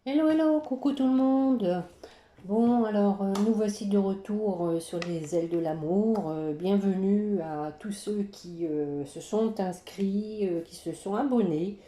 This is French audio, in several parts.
Hello, hello, coucou tout le monde. Bon, alors nous voici de retour sur les ailes de l'amour. Bienvenue à tous ceux qui se sont inscrits, qui se sont abonnés.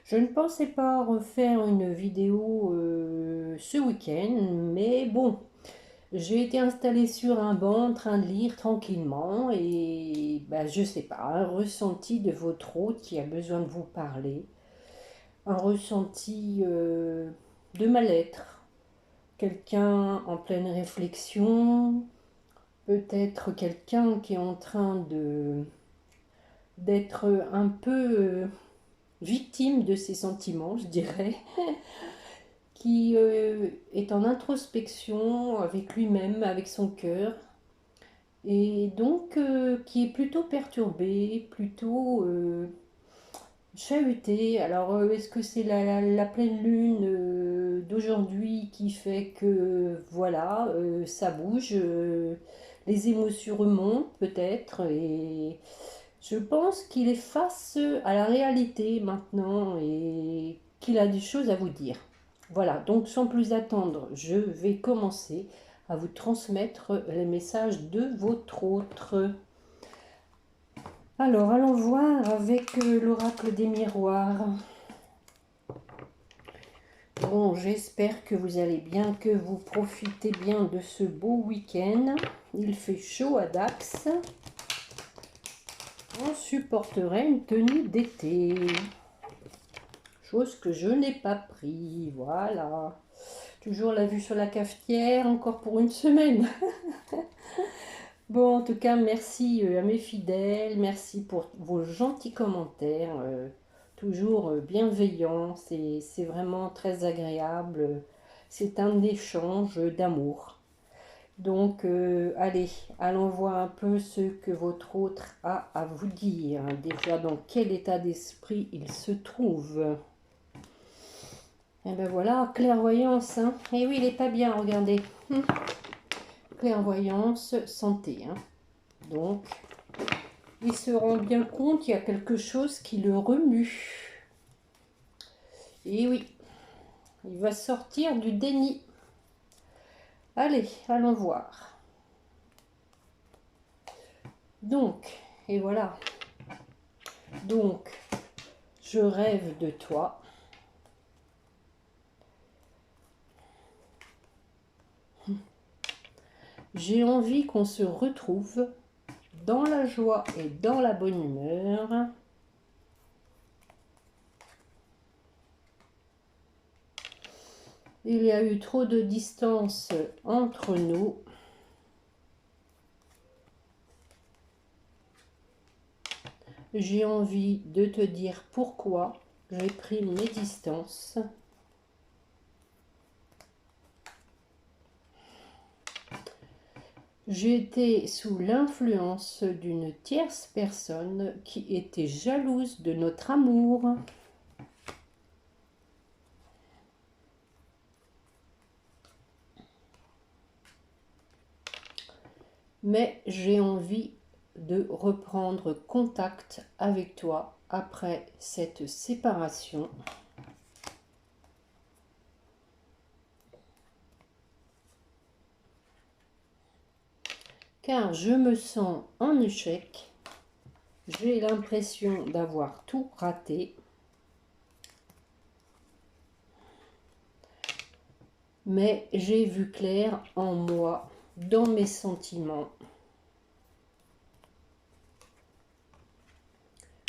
Je ne pensais pas refaire une vidéo ce week-end, mais bon, j'ai été installée sur un banc en train de lire tranquillement et bah, je sais pas, un ressenti de votre hôte qui a besoin de vous parler, un ressenti de mal-être. Quelqu'un en pleine réflexion, peut-être quelqu'un qui est en train de d'être un peu victime de ses sentiments, je dirais, qui est en introspection avec lui-même, avec son cœur, et donc qui est plutôt perturbé, plutôt chahuté. Alors, est-ce que c'est la pleine lune d'aujourd'hui qui fait que, voilà, ça bouge, les émotions remontent peut-être, et je pense qu'il est face à la réalité maintenant et qu'il a des choses à vous dire. Voilà, donc sans plus attendre, je vais commencer à vous transmettre les messages de votre autre. Alors, allons voir avec l'oracle des miroirs. Bon, j'espère que vous allez bien, que vous profitez bien de ce beau week-end. Il fait chaud à Dax. On supporterait une tenue d'été. Chose que je n'ai pas pris, voilà. Toujours la vue sur la cafetière, encore pour une semaine. Bon, en tout cas, merci à mes fidèles, merci pour vos gentils commentaires, toujours bienveillants, c'est vraiment très agréable, c'est un échange d'amour. Donc, allez, allons voir un peu ce que votre autre a à vous dire, déjà dans quel état d'esprit il se trouve. Et ben voilà, clairvoyance, hein. Et oui, il n'est pas bien, regardez. Clairvoyance, santé, hein. Donc, il se rend bien compte qu'il y a quelque chose qui le remue. Et oui, il va sortir du déni. Allez, allons voir. Donc, et voilà. Donc, je rêve de toi. J'ai envie qu'on se retrouve dans la joie et dans la bonne humeur. Il y a eu trop de distance entre nous. J'ai envie de te dire pourquoi j'ai pris mes distances. J'étais sous l'influence d'une tierce personne qui était jalouse de notre amour. Mais j'ai envie de reprendre contact avec toi après cette séparation. Car je me sens en échec. J'ai l'impression d'avoir tout raté. Mais j'ai vu clair en moi, dans mes sentiments.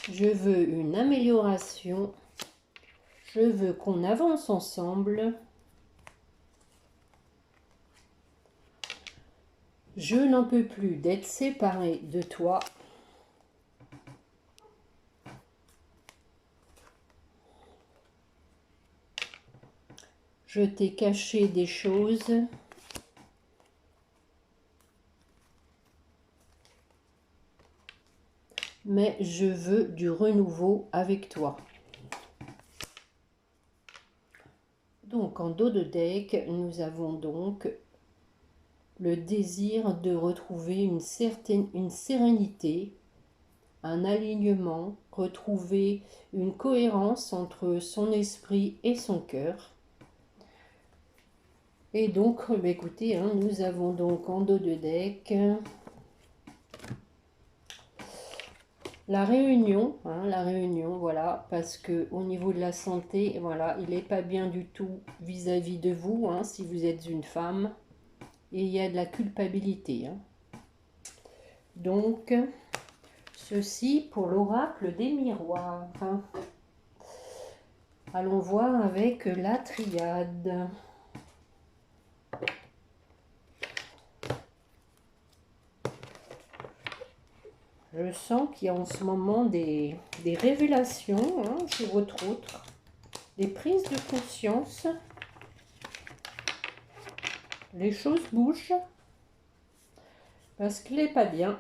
Je veux une amélioration. Je veux qu'on avance ensemble. Je n'en peux plus d'être séparée de toi. Je t'ai caché des choses. Mais je veux du renouveau avec toi. Donc en dos de deck, nous avons donc le désir de retrouver une sérénité, un alignement, retrouver une cohérence entre son esprit et son cœur. Et donc, bah, écoutez, hein, nous avons donc en dos de deck la réunion, voilà, parce que au niveau de la santé, voilà, il n'est pas bien du tout vis-à-vis de vous, hein, si vous êtes une femme, et il y a de la culpabilité. Hein. Donc, ceci pour l'oracle des miroirs. Hein. Allons voir avec la triade. Je sens qu'il y a en ce moment des révélations, hein, chez votre autre, des prises de conscience. Les choses bougent parce qu'il n'est pas bien.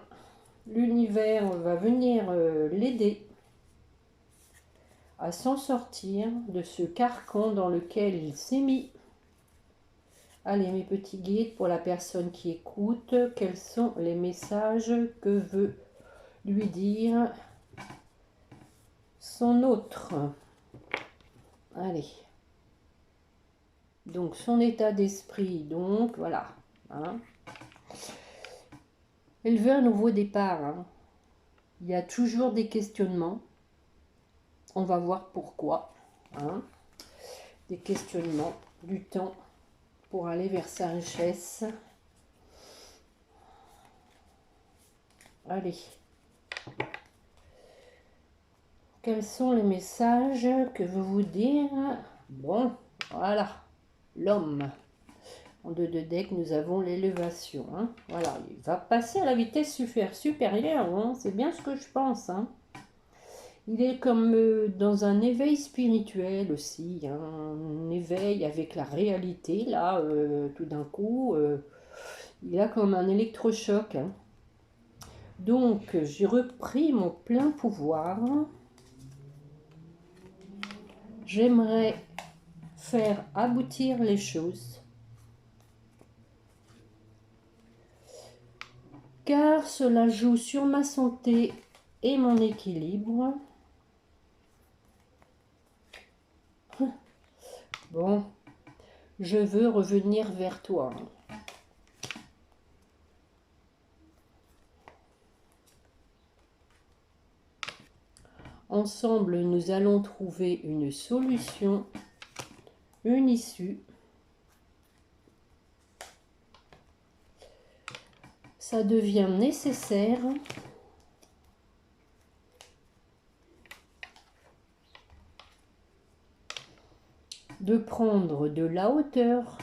L'univers va venir l'aider à s'en sortir de ce carcan dans lequel il s'est mis. Allez, mes petits guides, pour la personne qui écoute, quels sont les messages que veut lui dire son autre? Allez. Donc, son état d'esprit, donc, voilà. Hein. Elle veut un nouveau départ. Hein. Il y a toujours des questionnements. On va voir pourquoi. Hein. Des questionnements, du temps pour aller vers sa richesse. Allez. Quels sont les messages que veut vous dire? Bon, voilà. L'homme. En 2 de deck, nous avons l'élévation. Hein. Voilà, il va passer à la vitesse supérieure. Hein. C'est bien ce que je pense. Hein. Il est comme dans un éveil spirituel aussi. Hein. Un éveil avec la réalité. Là, tout d'un coup, il a comme un électrochoc. Hein. Donc, j'ai repris mon plein pouvoir. J'aimerais faire aboutir les choses. Car cela joue sur ma santé et mon équilibre. Bon, je veux revenir vers toi. Ensemble, nous allons trouver une solution, une issue. Ça devient nécessaire de prendre de la hauteur,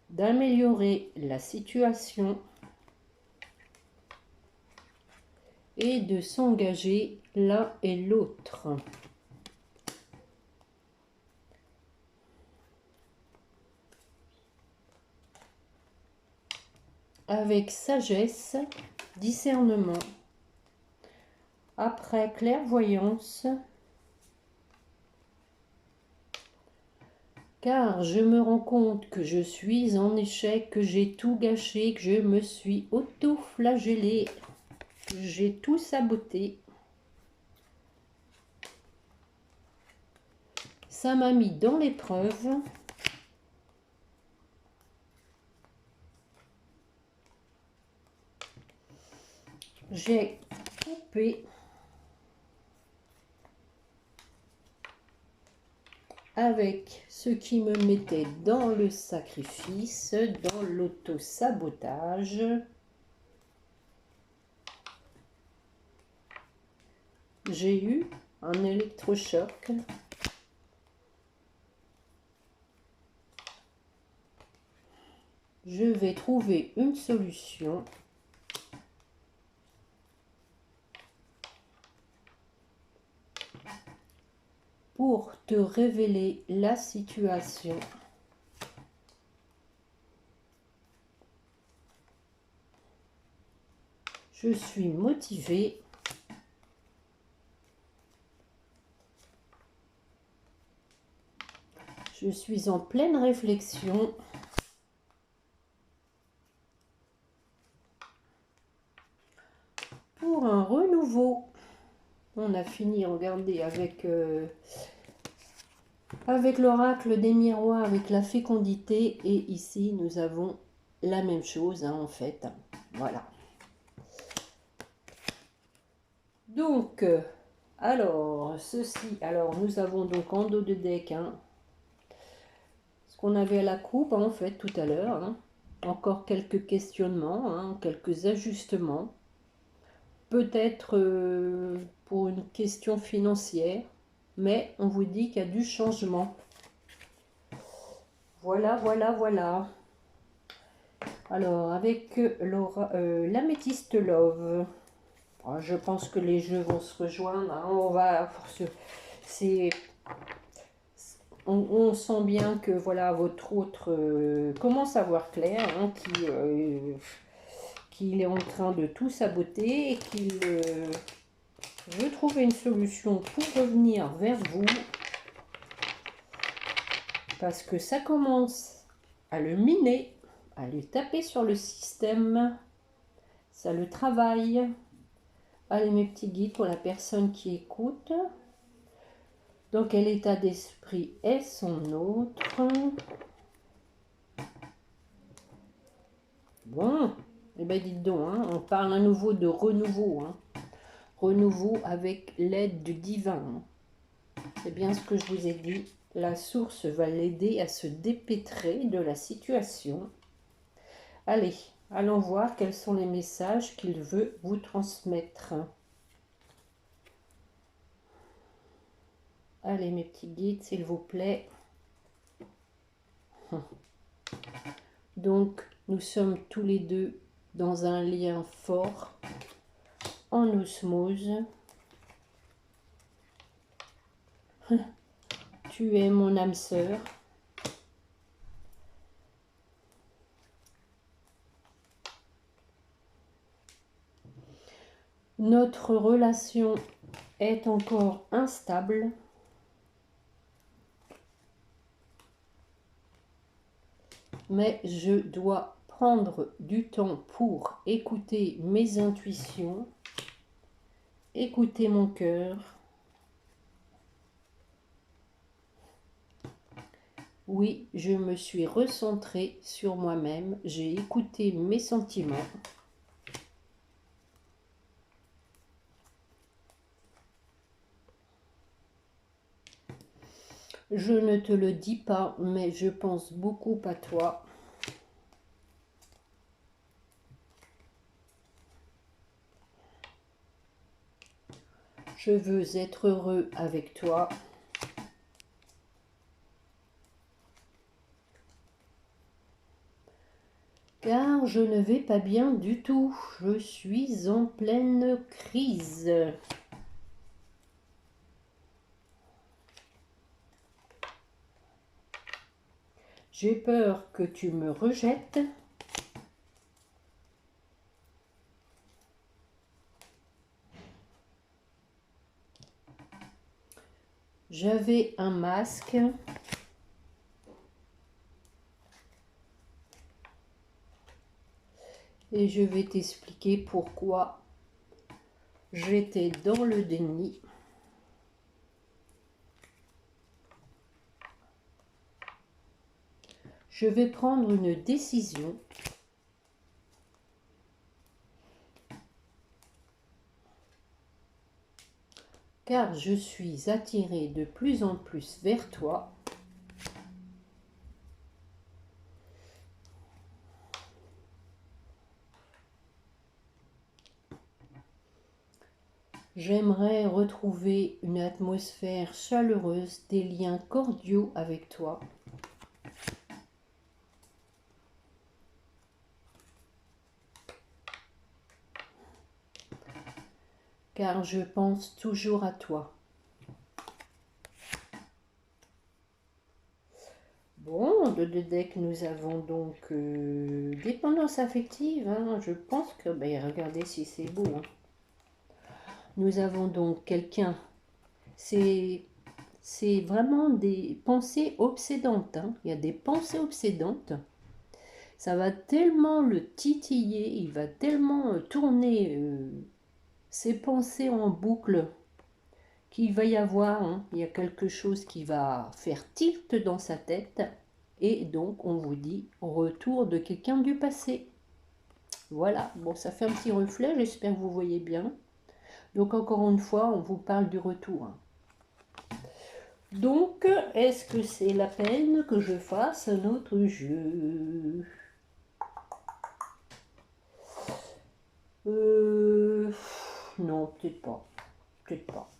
d'améliorer la situation et de s'engager l'un et l'autre. Avec sagesse, discernement, après clairvoyance, car je me rends compte que je suis en échec, que j'ai tout gâché, que je me suis auto-flagellée, que j'ai tout saboté. Ça m'a mis dans l'épreuve. J'ai coupé avec ce qui me mettait dans le sacrifice, dans l'auto-sabotage. J'ai eu un électrochoc. Je vais trouver une solution. Pour te révéler la situation. Je suis motivée. Je suis en pleine réflexion. Pour un renouveau. On a fini, regardez, avec Avec l'oracle des miroirs, avec la fécondité. Et ici, nous avons la même chose, hein, en fait. Voilà. Donc, alors, ceci. Alors, nous avons donc en dos de deck, hein, ce qu'on avait à la coupe, hein, en fait, tout à l'heure. Hein. Encore quelques questionnements, hein, quelques ajustements. Peut-être pour une question financière. Mais on vous dit qu'il y a du changement. Voilà, voilà, voilà. Alors, avec l'améthyste Love, je pense que les jeux vont se rejoindre. Hein. On sent bien que voilà, votre autre commence à voir clair, hein, qu'il est en train de tout saboter et qu'il veut trouver une solution pour revenir vers vous. Parce que ça commence à le miner, à lui taper sur le système. Ça le travaille. Allez mes petits guides pour la personne qui écoute. Dans quel état d'esprit est son autre? Bon, eh bien dites donc, hein, on parle à nouveau de renouveau. Hein. Renouveau avec l'aide du divin. C'est bien ce que je vous ai dit. La source va l'aider à se dépêtrer de la situation. Allez, allons voir quels sont les messages qu'il veut vous transmettre. Allez mes petits guides, s'il vous plaît. Donc, nous sommes tous les deux dans un lien fort, en osmose. Tu es mon âme sœur. Notre relation est encore instable. Mais je dois prendre du temps pour écouter mes intuitions, écouter mon cœur. Oui, je me suis recentrée sur moi-même, j'ai écouté mes sentiments. Je ne te le dis pas, mais je pense beaucoup à toi. Je veux être heureux avec toi. Car je ne vais pas bien du tout. Je suis en pleine crise. J'ai peur que tu me rejettes. J'avais un masque. Et je vais t'expliquer pourquoi j'étais dans le déni. Je vais prendre une décision. Car je suis attirée de plus en plus vers toi. J'aimerais retrouver une atmosphère chaleureuse, des liens cordiaux avec toi. Car je pense toujours à toi. Bon, de deux decks, nous avons donc dépendance affective. Hein. Je pense que, regardez si c'est beau. Hein. Nous avons donc quelqu'un, c'est vraiment des pensées obsédantes. Hein. Il y a des pensées obsédantes. Ça va tellement le titiller, il va tellement tourner ses pensées en boucle qu'il va y avoir, hein, il y a quelque chose qui va faire tilt dans sa tête. Et donc, on vous dit retour de quelqu'un du passé. Voilà, bon, ça fait un petit reflet, j'espère que vous voyez bien. Donc, encore une fois, on vous parle du retour. Donc, est-ce que c'est la peine que je fasse un autre jeu? Non, peut-être pas. Peut-être pas.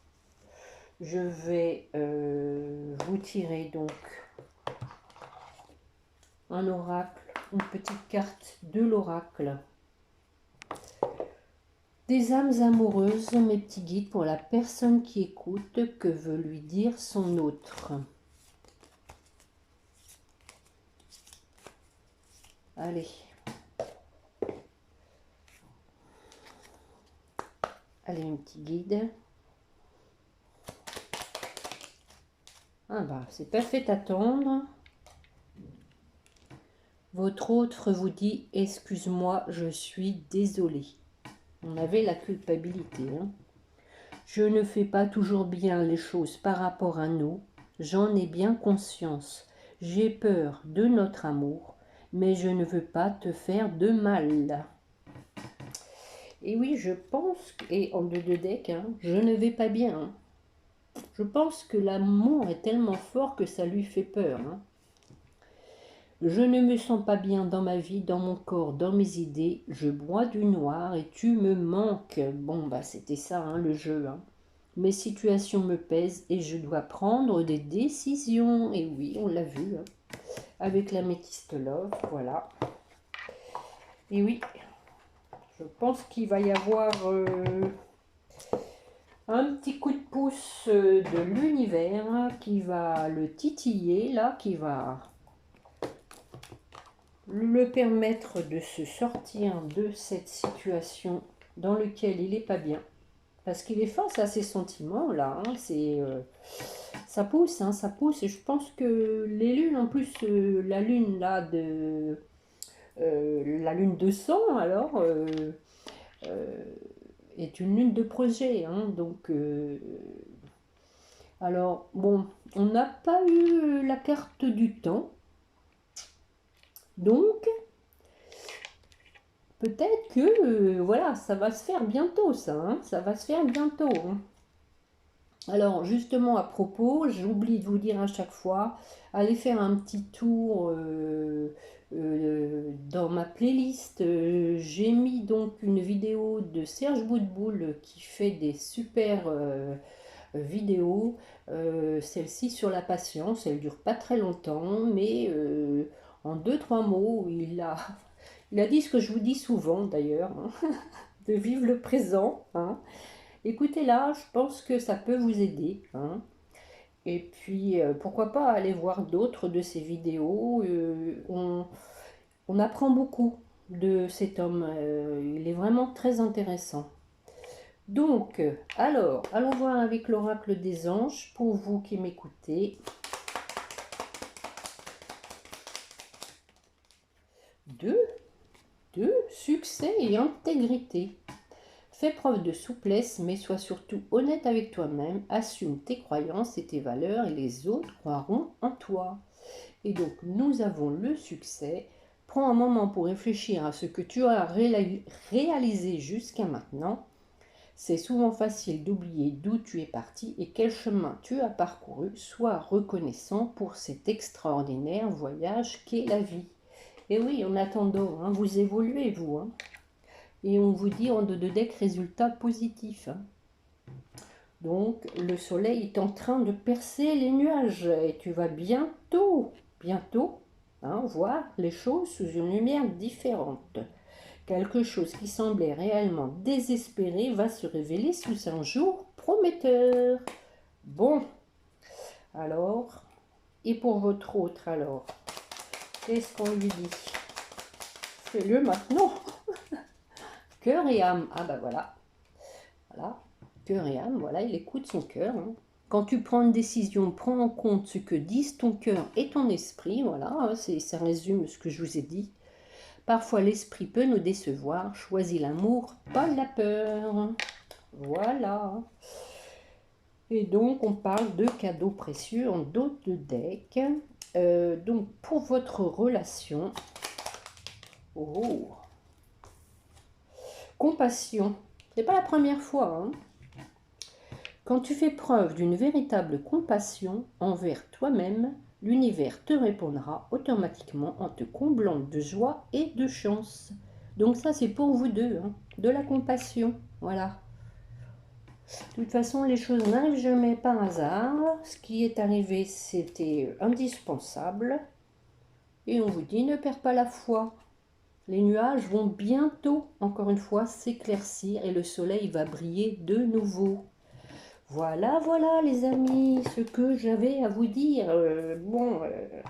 Je vais vous tirer donc un oracle, une petite carte de l'oracle. Des âmes amoureuses, mes petits guides, pour la personne qui écoute, que veut lui dire son autre. Allez. Allez, mes petits guides. Ah bah, c'est pas fait attendre. Votre autre vous dit « Excuse-moi, je suis désolé ». On avait la culpabilité. Hein. Je ne fais pas toujours bien les choses par rapport à nous. J'en ai bien conscience. J'ai peur de notre amour, mais je ne veux pas te faire de mal. Et oui, je pense, et en deux de deck, hein, je ne vais pas bien. Hein. Je pense que l'amour est tellement fort que ça lui fait peur. Hein. Je ne me sens pas bien dans ma vie, dans mon corps, dans mes idées. Je bois du noir et tu me manques. Bon, bah c'était ça, hein, le jeu. Hein. Mes situations me pèsent et je dois prendre des décisions. Et oui, on l'a vu, hein, avec la métiste love, voilà. Et oui, je pense qu'il va y avoir un petit coup de pouce de l'univers qui va le titiller, là, qui va le permettre de se sortir de cette situation dans laquelle il n'est pas bien. Parce qu'il est face à ses sentiments, là. Hein, ça pousse, hein, ça pousse. Et je pense que les lunes, en plus, la lune, là, la lune de sang, alors, est une lune de projet. Hein, donc, alors, bon, on n'a pas eu la carte du temps. Donc, peut-être que, voilà, ça va se faire bientôt, ça. Hein, ça va se faire bientôt. Hein. Alors, justement, à propos, j'oublie de vous dire à chaque fois, allez faire un petit tour dans ma playlist. J'ai mis donc une vidéo de Serge Boutboul qui fait des super vidéos. Celle-ci sur la patience, elle dure pas très longtemps, mais en deux, trois mots, il a dit ce que je vous dis souvent d'ailleurs, hein, de vivre le présent. Hein. Écoutez-la, je pense que ça peut vous aider. Hein. Et puis, pourquoi pas aller voir d'autres de ces vidéos. On apprend beaucoup de cet homme. Il est vraiment très intéressant. Donc, alors, allons voir avec l'oracle des anges, pour vous qui m'écoutez. Deux, succès et intégrité. Fais preuve de souplesse, mais sois surtout honnête avec toi-même. Assume tes croyances et tes valeurs et les autres croiront en toi. Et donc, nous avons le succès. Prends un moment pour réfléchir à ce que tu as réalisé jusqu'à maintenant. C'est souvent facile d'oublier d'où tu es parti et quel chemin tu as parcouru. Sois reconnaissant pour cet extraordinaire voyage qu'est la vie. Et oui, en attendant, hein, vous évoluez, vous. Hein. Et on vous dit en deux de deck résultat positif. Hein. Donc, le soleil est en train de percer les nuages et tu vas bientôt, hein, voir les choses sous une lumière différente. Quelque chose qui semblait réellement désespéré va se révéler sous un jour prometteur. Bon, alors, et pour votre autre alors, qu'est-ce qu'on lui dit? Fais-le maintenant. Cœur et âme. Ah ben voilà. Voilà. Cœur et âme, voilà, il écoute son cœur. Hein. Quand tu prends une décision, prends en compte ce que disent ton cœur et ton esprit. Voilà, hein, ça résume ce que je vous ai dit. Parfois l'esprit peut nous décevoir. Choisis l'amour, pas la peur. Voilà. Et donc, on parle de cadeaux précieux en dos de deck. Donc, pour votre relation, oh, compassion. C'est pas la première fois, hein. Quand tu fais preuve d'une véritable compassion envers toi-même, l'univers te répondra automatiquement en te comblant de joie et de chance. Donc ça, c'est pour vous deux, hein, de la compassion. Voilà. De toute façon, les choses n'arrivent jamais par hasard. Ce qui est arrivé, c'était indispensable. Et on vous dit, ne perds pas la foi. Les nuages vont bientôt, encore une fois, s'éclaircir et le soleil va briller de nouveau. Voilà, voilà les amis, ce que j'avais à vous dire. Il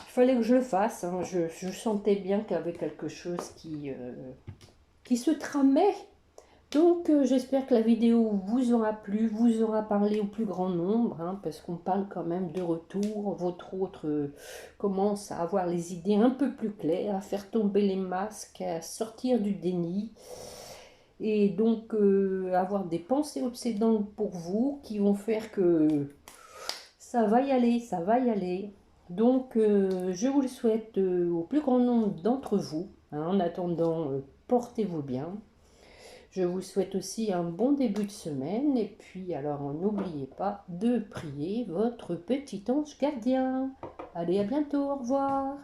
fallait que je le fasse, hein. Je sentais bien qu'il y avait quelque chose qui se tramait. Donc j'espère que la vidéo vous aura plu, vous aura parlé au plus grand nombre, hein, parce qu'on parle quand même de retour. Votre autre commence à avoir les idées un peu plus claires, à faire tomber les masques, à sortir du déni. Et donc avoir des pensées obsédantes pour vous qui vont faire que ça va y aller, ça va y aller. Donc je vous le souhaite au plus grand nombre d'entre vous, hein. En attendant, portez-vous bien. Je vous souhaite aussi un bon début de semaine. Et puis alors n'oubliez pas de prier votre petit ange gardien. Allez, à bientôt, au revoir.